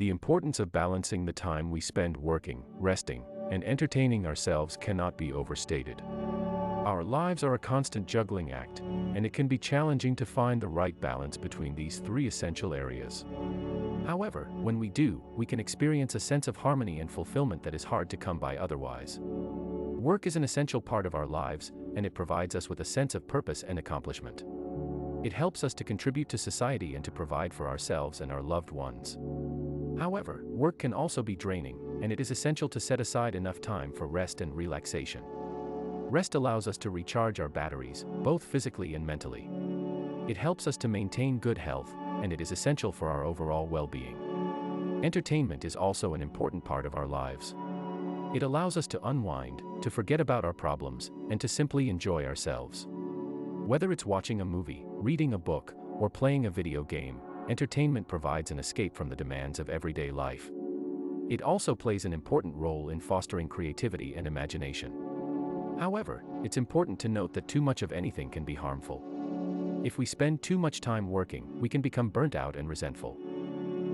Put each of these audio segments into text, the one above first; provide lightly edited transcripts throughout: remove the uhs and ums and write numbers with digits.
The importance of balancing the time we spend working, resting, and entertaining ourselves cannot be overstated. Our lives are a constant juggling act, and it can be challenging to find the right balance between these three essential areas. However, when we do, we can experience a sense of harmony and fulfillment that is hard to come by otherwise. Work is an essential part of our lives, and it provides us with a sense of purpose and accomplishment. It helps us to contribute to society and to provide for ourselves and our loved ones. However, work can also be draining, and it is essential to set aside enough time for rest and relaxation. Rest allows us to recharge our batteries, both physically and mentally. It helps us to maintain good health, and it is essential for our overall well-being. Entertainment is also an important part of our lives. It allows us to unwind, to forget about our problems, and to simply enjoy ourselves. Whether it's watching a movie, reading a book, or playing a video game, entertainment provides an escape from the demands of everyday life. It also plays an important role in fostering creativity and imagination. However, it's important to note that too much of anything can be harmful. If we spend too much time working, we can become burnt out and resentful.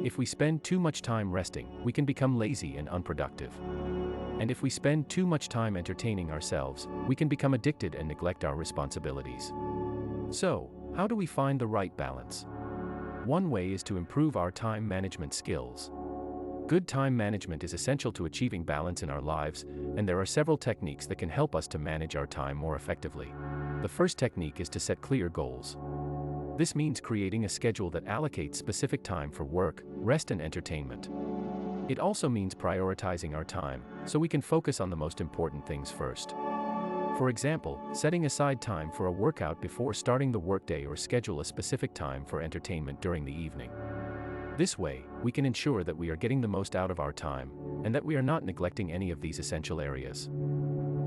If we spend too much time resting, we can become lazy and unproductive. And if we spend too much time entertaining ourselves, we can become addicted and neglect our responsibilities. So, how do we find the right balance? One way is to improve our time management skills. Good time management is essential to achieving balance in our lives, and there are several techniques that can help us to manage our time more effectively. The first technique is to set clear goals. This means creating a schedule that allocates specific time for work, rest, and entertainment. It also means prioritizing our time, so we can focus on the most important things first. For example, setting aside time for a workout before starting the workday or schedule a specific time for entertainment during the evening. This way, we can ensure that we are getting the most out of our time, and that we are not neglecting any of these essential areas.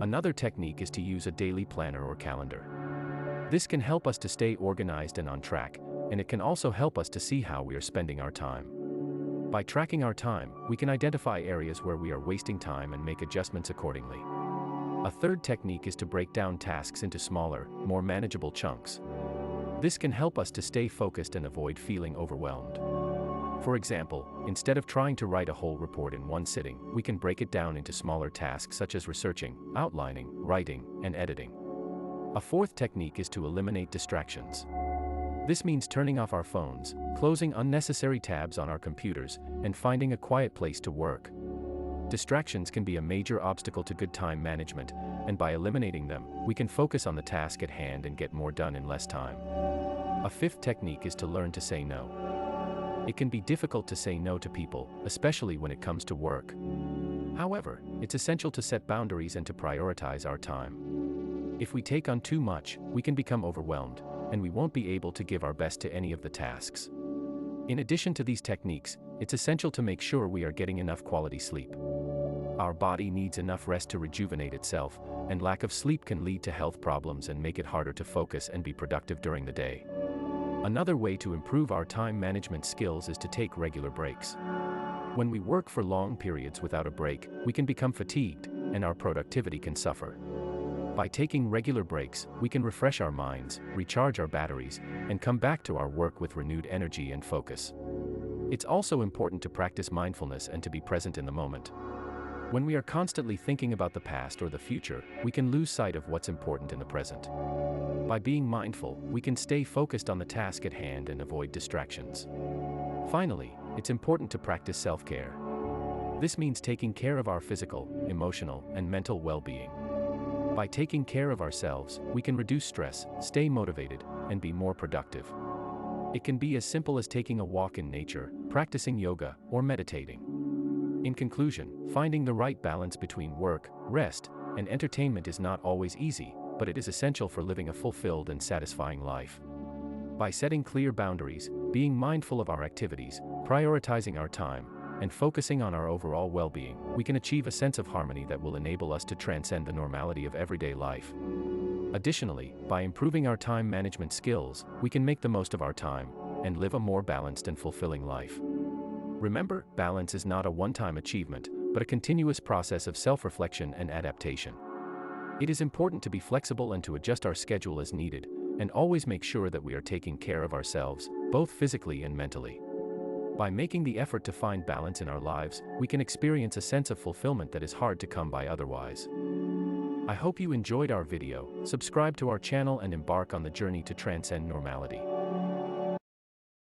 Another technique is to use a daily planner or calendar. This can help us to stay organized and on track, and it can also help us to see how we are spending our time. By tracking our time, we can identify areas where we are wasting time and make adjustments accordingly. A third technique is to break down tasks into smaller, more manageable chunks. This can help us to stay focused and avoid feeling overwhelmed. For example, instead of trying to write a whole report in one sitting, we can break it down into smaller tasks such as researching, outlining, writing, and editing. A fourth technique is to eliminate distractions. This means turning off our phones, closing unnecessary tabs on our computers, and finding a quiet place to work. Distractions can be a major obstacle to good time management, and by eliminating them, we can focus on the task at hand and get more done in less time. A fifth technique is to learn to say no. It can be difficult to say no to people, especially when it comes to work. However, it's essential to set boundaries and to prioritize our time. If we take on too much, we can become overwhelmed, and we won't be able to give our best to any of the tasks. In addition to these techniques, it's essential to make sure we are getting enough quality sleep. Our body needs enough rest to rejuvenate itself, and lack of sleep can lead to health problems and make it harder to focus and be productive during the day. Another way to improve our time management skills is to take regular breaks. When we work for long periods without a break, we can become fatigued, and our productivity can suffer. By taking regular breaks, we can refresh our minds, recharge our batteries, and come back to our work with renewed energy and focus. It's also important to practice mindfulness and to be present in the moment. When we are constantly thinking about the past or the future, we can lose sight of what's important in the present. By being mindful, we can stay focused on the task at hand and avoid distractions. Finally, it's important to practice self-care. This means taking care of our physical, emotional, and mental well-being. By taking care of ourselves, we can reduce stress, stay motivated, and be more productive. It can be as simple as taking a walk in nature, practicing yoga, or meditating. In conclusion, finding the right balance between work, rest, and entertainment is not always easy, but it is essential for living a fulfilled and satisfying life. By setting clear boundaries, being mindful of our activities, prioritizing our time, and focusing on our overall well-being, we can achieve a sense of harmony that will enable us to transcend the normality of everyday life. Additionally, by improving our time management skills, we can make the most of our time and live a more balanced and fulfilling life. Remember, balance is not a one-time achievement, but a continuous process of self-reflection and adaptation. It is important to be flexible and to adjust our schedule as needed, and always make sure that we are taking care of ourselves, both physically and mentally. By making the effort to find balance in our lives, we can experience a sense of fulfillment that is hard to come by otherwise. I hope you enjoyed our video. Subscribe to our channel and embark on the journey to transcend normality.